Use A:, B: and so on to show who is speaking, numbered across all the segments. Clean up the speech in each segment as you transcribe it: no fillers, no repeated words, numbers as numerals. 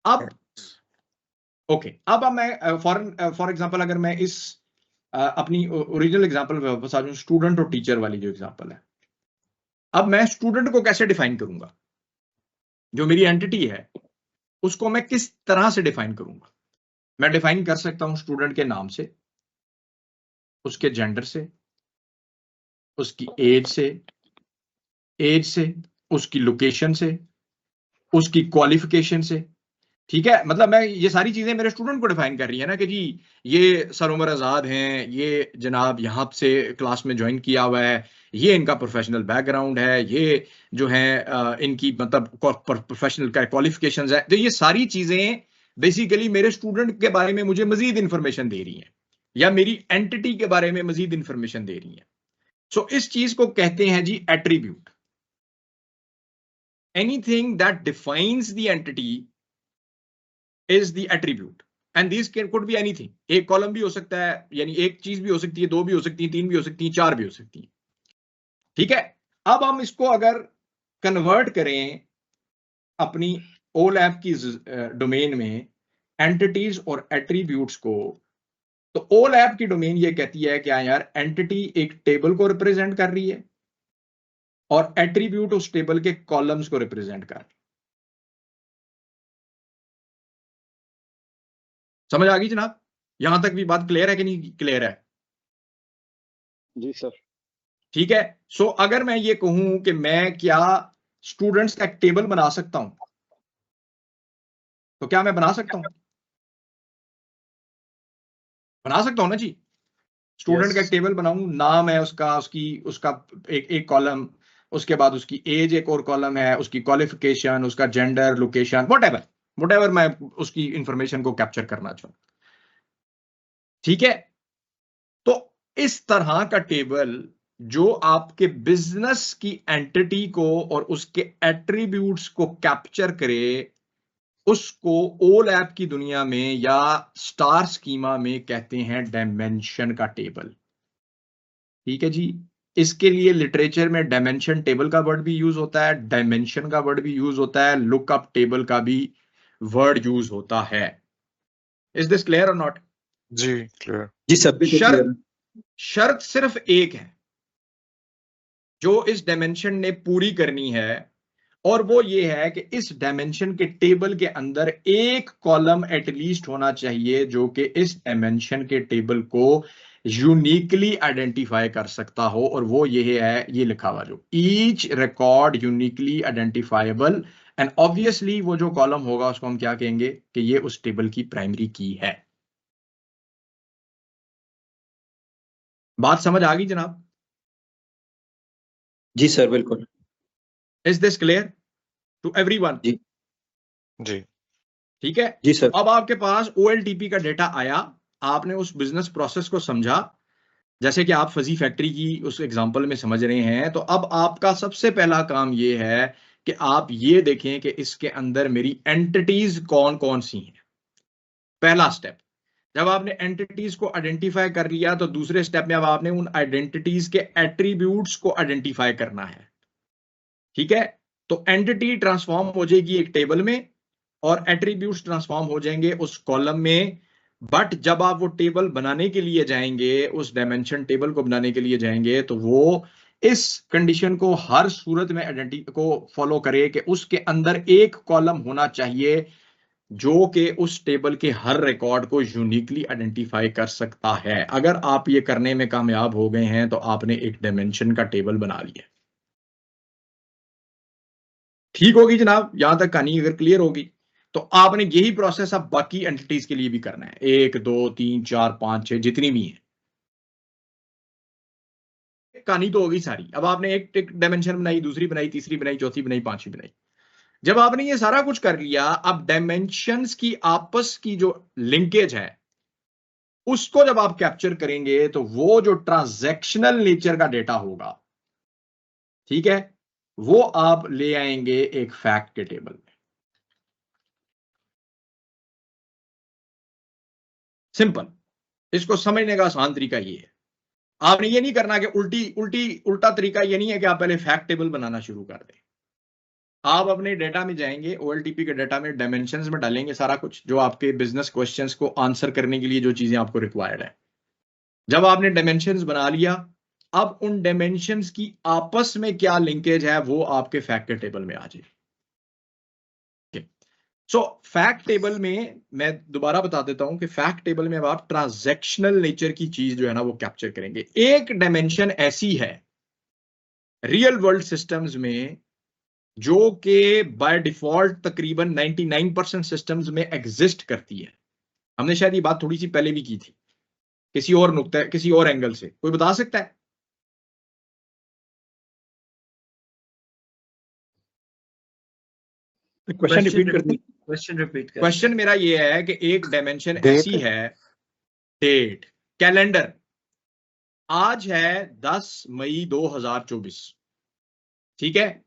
A: अब ओके, अब मैं फॉर एग्जांपल अगर मैं इस अपनी ओरिजिनल एग्जांपल पे वापस आ जाऊं, स्टूडेंट और टीचर वाली जो एग्जांपल है, अब मैं स्टूडेंट को कैसे डिफाइन करूंगा? जो मेरी एंटिटी है उसको मैं किस तरह से डिफाइन करूंगा? मैं डिफाइन कर सकता हूं स्टूडेंट के नाम से, उसके जेंडर से, उसकी एज से, उसकी लोकेशन से, उसकी क्वालिफिकेशन से। ठीक है, मतलब मैं ये सारी चीजें मेरे स्टूडेंट को डिफाइन कर रही है ना कि जी ये सर उमर आजाद हैं, ये जनाब यहाँ से क्लास में ज्वाइन किया हुआ है, ये इनका प्रोफेशनल बैकग्राउंड है, ये जो है इनकी मतलब प्रोफेशनल का क्वालिफिकेशंस है। तो ये सारी चीजें बेसिकली मेरे स्टूडेंट के बारे में मुझे मजीद इंफॉर्मेशन दे रही हैं, या मेरी एंटिटी के बारे में मजीद इंफॉर्मेशन दे रही हैं। सो इस चीज को कहते हैं जी attribute. Anything that defines the entity is the attribute and these could be anything। एक कॉलम भी हो सकता है, यानी एक चीज भी हो सकती है, दो भी हो सकती है, तीन भी हो सकती है, चार भी हो सकती है। ठीक है, अब हम इसको अगर कन्वर्ट करें अपनी ओलैप की डोमेन में एंटिटीज और एट्रीब्यूट्स को, तो ओलैप की डोमेन ये कहती है क्या यार, एंटिटी एक टेबल को रिप्रेजेंट कर रही है और एट्रीब्यूट उस टेबल के कॉलम्स को रिप्रेजेंट कर रही है। समझ आ गई जनाब? यहां तक भी बात क्लियर है कि नहीं क्लियर है?
B: जी सर।
A: ठीक है, सो अगर मैं ये कहूं कि मैं क्या स्टूडेंट्स का एक टेबल बना सकता हूं, तो क्या मैं बना सकता हूं? बना सकता हूं ना जी। स्टूडेंट का एक टेबल बनाऊं, नाम है उसका, उसका एक कॉलम, उसके बाद उसकी एज एक और कॉलम है, उसकी क्वालिफिकेशन, उसका जेंडर, लोकेशन, वट एवर मैं उसकी इंफॉर्मेशन को कैप्चर करना चाहूं। ठीक है, तो इस तरह का टेबल जो आपके बिजनेस की एंटिटी को और उसके एट्रीब्यूट्स को कैप्चर करे, उसको ओलैप की दुनिया में या स्टार स्कीमा में कहते हैं डायमेंशन का टेबल। ठीक है जी, इसके लिए लिटरेचर में डायमेंशन टेबल का वर्ड भी यूज होता है, डायमेंशन का वर्ड भी यूज होता है, लुकअप टेबल का भी वर्ड यूज होता है। इज दिस क्लियर और नॉट?
C: जी क्लियर।
B: जी सर।
A: शर्त सिर्फ एक है जो इस डायमेंशन ने पूरी करनी है, और वो ये है कि इस डायमेंशन के टेबल के अंदर एक कॉलम एटलीस्ट होना चाहिए जो कि इस डायमेंशन के टेबल को यूनिकली आइडेंटिफाई कर सकता हो, और वो ये है, ये लिखा हुआ जो each record uniquely identifiable, and obviously वो जो कॉलम होगा उसको हम क्या कहेंगे कि ये उस टेबल की प्राइमरी की है। बात समझ आ गई जनाब?
B: जी सर बिल्कुल।
A: Is this clear to everyone?
B: जी
C: जी
A: ठीक है
B: जी सर।
A: अब आपके पास OLTP का डेटा आया, आपने उस बिजनेस प्रोसेस को समझा, जैसे कि आप फजी फैक्ट्री की उस एग्जांपल में समझ रहे हैं। तो अब आपका सबसे पहला काम ये है कि आप ये देखें कि इसके अंदर मेरी एंटिटीज कौन कौन सी हैं। पहला स्टेप, जब आपने एंटिटीज को आइडेंटिफाई कर लिया तो दूसरे स्टेप में अब आपने उन आइडेंटिटीज के एट्रीब्यूट्स को आइडेंटिफाई करना है। ठीक है, तो एंटिटी ट्रांसफॉर्म हो जाएगी एक टेबल में और एट्रीब्यूट्स ट्रांसफॉर्म हो जाएंगे उस कॉलम में। बट जब आप वो टेबल बनाने के लिए जाएंगे, उस डायमेंशन टेबल को बनाने के लिए जाएंगे, तो वो इस कंडीशन को हर सूरत में आइडेंटिटी को फॉलो करे कि उसके अंदर एक कॉलम होना चाहिए जो कि उस टेबल के हर रिकॉर्ड को यूनिकली आइडेंटिफाई कर सकता है। अगर आप ये करने में कामयाब हो गए हैं तो आपने एक डायमेंशन का टेबल बना लिया। ठीक होगी जनाब? यहां तक कहानी अगर क्लियर होगी तो आपने यही प्रोसेस अब बाकी एंटिटीज के लिए भी करना है, 1 2 3 4 5 6 जितनी भी है। कहानी तो होगी सारी। अब आपने एक डायमेंशन बनाई, दूसरी बनाई, तीसरी बनाई, चौथी बनाई, पांचवी बनाई। जब आपने ये सारा कुछ कर लिया, अब डायमेंशंस की आपस की जो लिंकेज है उसको जब आप कैप्चर करेंगे तो वो जो ट्रांजैक्शनल नेचर का डेटा होगा, ठीक है, वो आप ले आएंगे एक फैक्ट के टेबल में। सिंपल, इसको समझने का आसान तरीका ये है। आपने ये नहीं करना कि उल्टा तरीका ये नहीं है कि आप पहले फैक्ट टेबल बनाना शुरू कर दें। आप अपने डेटा में जाएंगे, OLTP के डेटा में डायमेंशंस में डालेंगे सारा कुछ जो आपके बिजनेस क्वेश्चंस को आंसर करने के लिए जो चीजें आपको रिक्वायर्ड है। जब आपने डायमेंशंस बना लिया, अब उन डायमेंशंस की आपस में क्या लिंकेज है वो आपके फैक्ट के टेबल में आ जाए। सो फैक्ट टेबल में मैं दोबारा बता देता हूं कि फैक्ट टेबल में अब आप ट्रांजैक्शनल नेचर की चीज जो है ना वो कैप्चर करेंगे। एक डायमेंशन ऐसी है रियल वर्ल्ड सिस्टम्स में जो कि बाय डिफॉल्ट तकरीबन 99% सिस्टम्स में एग्जिस्ट करती है। हमने शायद ये बात थोड़ी सी पहले भी की थी किसी और नुक्ते, किसी और एंगल से। कोई बता सकता है?
B: क्वेश्चन रिपीट कर दीजिए।
A: क्वेश्चन मेरा ये है कि एक डायमेंशन ऐसी है, डेट, कैलेंडर। आज है 10 मई 2024, ठीक है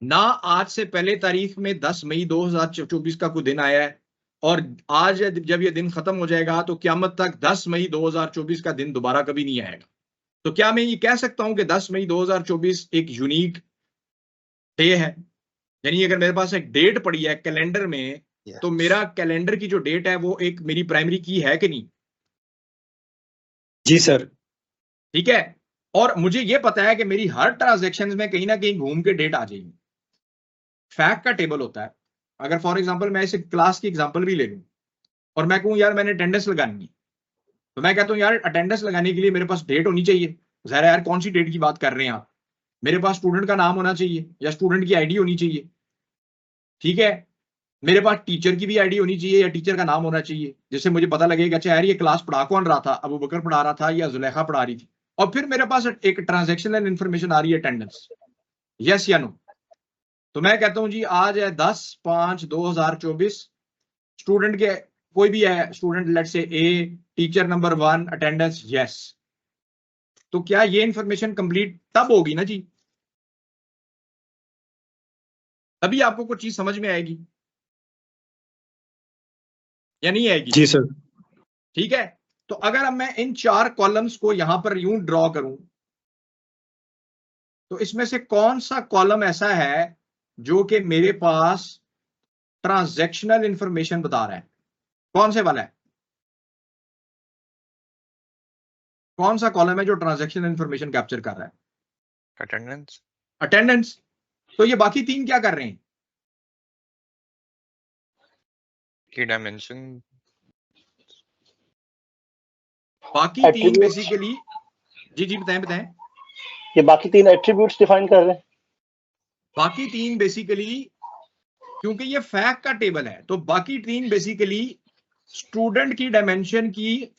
A: ना? आज से पहले तारीख में 10 मई 2024 का कोई दिन आया है, और आज जब ये दिन खत्म हो जाएगा तो क़यामत तक 10 मई 2024 का दिन दोबारा कभी नहीं आएगा। तो क्या मैं ये कह सकता हूं कि 10 मई 2024 एक यूनिक डे है? यानी अगर मेरे पास एक डेट पड़ी है कैलेंडर में, तो मेरा कैलेंडर की जो डेट है वो एक मेरी प्राइमरी की है कि नहीं?
B: जी सर।
A: ठीक है, और मुझे ये पता है कि मेरी हर ट्रांजैक्शन में कहीं ना कहीं घूम के डेट आ जाएगी। फैक्ट का टेबल होता है। अगर फॉर एग्जांपल मैं इसे क्लास की एग्जांपल भी ले लूं और मैं कहूं यार मैंने अटेंडेंस लगानी है, तो मैं कहता हूं यार अटेंडेंस लगाने के लिए मेरे पास डेट होनी चाहिए। जरा यार कौन सी डेट की बात कर रहे हैं आप? मेरे पास स्टूडेंट का नाम होना चाहिए या स्टूडेंट की आईडी होनी चाहिए, ठीक है? मेरे पास टीचर की भी आईडी होनी चाहिए या टीचर का नाम होना चाहिए, जिससे मुझे पता लगेगा अच्छा यार ये क्लास पढ़ा कौन रहा था, अबू बकर पढ़ा रहा था या जुलेखा पढ़ा रही थी। और फिर मेरे पास एक ट्रांजैक्शनल इंफॉर्मेशन आ रही है, अटेंडेंस, यस या नो। तो मैं कहता हूं जी आज है 10/5/2024, स्टूडेंट के कोई भी है, student let's say A, teacher number 1, attendance yes. तो क्या ये इंफॉर्मेशन कंप्लीट तब होगी ना जी, तभी आपको कुछ चीज समझ में आएगी या नहीं आएगी?
B: जी सर।
A: ठीक है, तो अगर अब मैं इन 4 कॉलम्स को यहां पर यूं ड्रॉ करूं, तो इसमें से कौन सा कॉलम ऐसा है जो कि मेरे पास ट्रांजैक्शनल इंफॉर्मेशन बता रहा है? कौन से वाला है? कौन सा कॉलम है जो ट्रांजैक्शनल इंफॉर्मेशन कैप्चर कर रहा है?
C: अटेंडेंस।
A: अटेंडेंस। तो ये बाकी 3 क्या कर रहे हैं?
C: की डायमेंशन।
A: बाकी 3 बेसिकली, जी बताएं।
B: ये बाकी 3 एट्रीब्यूट्स डिफाइन कर रहे हैं।
A: बाकी 3 बेसिकली, क्योंकि ये फैक्ट का टेबल है, तो बाकी 3 बेसिकली स्टूडेंट की डायमेंशन की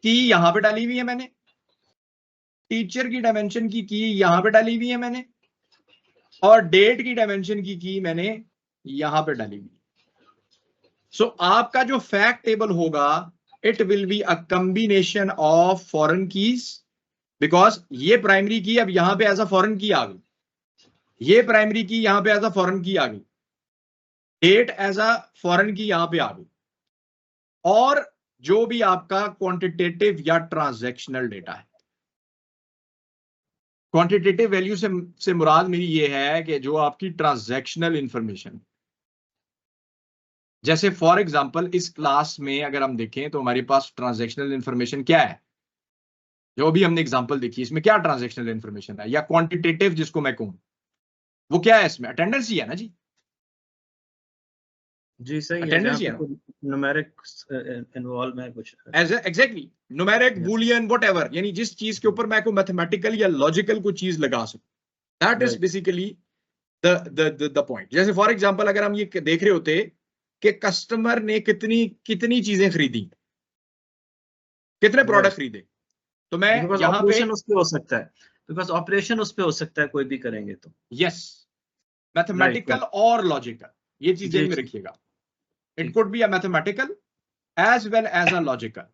A: यहां पे डाली हुई है मैंने, टीचर की डायमेंशन की यहां पे डाली हुई है मैंने, और डेट की डायमेंशन की मैंने यहां पे डाली हुई। सो आपका जो फैक्ट टेबल होगा, it will be a combination of foreign keys, because ये प्राइमरी की अब यहां पे एज अ फॉरेन की आ गई, ये प्राइमरी की यहां पे एज अ फॉरेन की आ गई, डेट एज अ फॉरेन की यहां पे आ गई, और जो भी आपका क्वांटिटेटिव या ट्रांजैक्शनल डेटा है। क्वांटिटेटिव वैल्यू से मुराद मेरी ये है कि जो आपकी ट्रांजैक्शनल इंफॉर्मेशन, जैसे फॉर एग्जांपल इस क्लास में अगर हम देखें तो हमारे पास ट्रांजैक्शनल इंफॉर्मेशन क्या है, जो भी हमने एग्जांपल देखी, इसमें क्या ट्रांजैक्शनल इंफॉर्मेशन है या क्वांटिटेटिव जिसको मैं कहूं, वो क्या है? इसमें अटेंडेंस ही है ना जी।
D: जी सही है,
A: अटेंडेंस ही है,
D: न्यूमेरिक्स इन्वॉल्व है कुछ।
A: एग्जैक्टली, न्यूमेरिक, बूलियन, व्हाटएवर, यानी जिस चीज के ऊपर मैं कोई मैथमेटिकल या लॉजिकल कोई चीज लगा सकूं, that is basically the point. जैसे फॉर एग्जांपल अगर हम ये देख रहे होते कि कस्टमर ने कितनी चीजें खरीदी, कितने प्रोडक्ट खरीदे, तो मैं यहां पे
D: उस पे हो सकता है, बिकॉज ऑपरेशन उस पे हो सकता है कोई भी करेंगे तो।
A: यस, मैथमेटिकल और लॉजिकल, ये चीज ध्यान में रखिएगा। It could be a mathematical as well as a logical.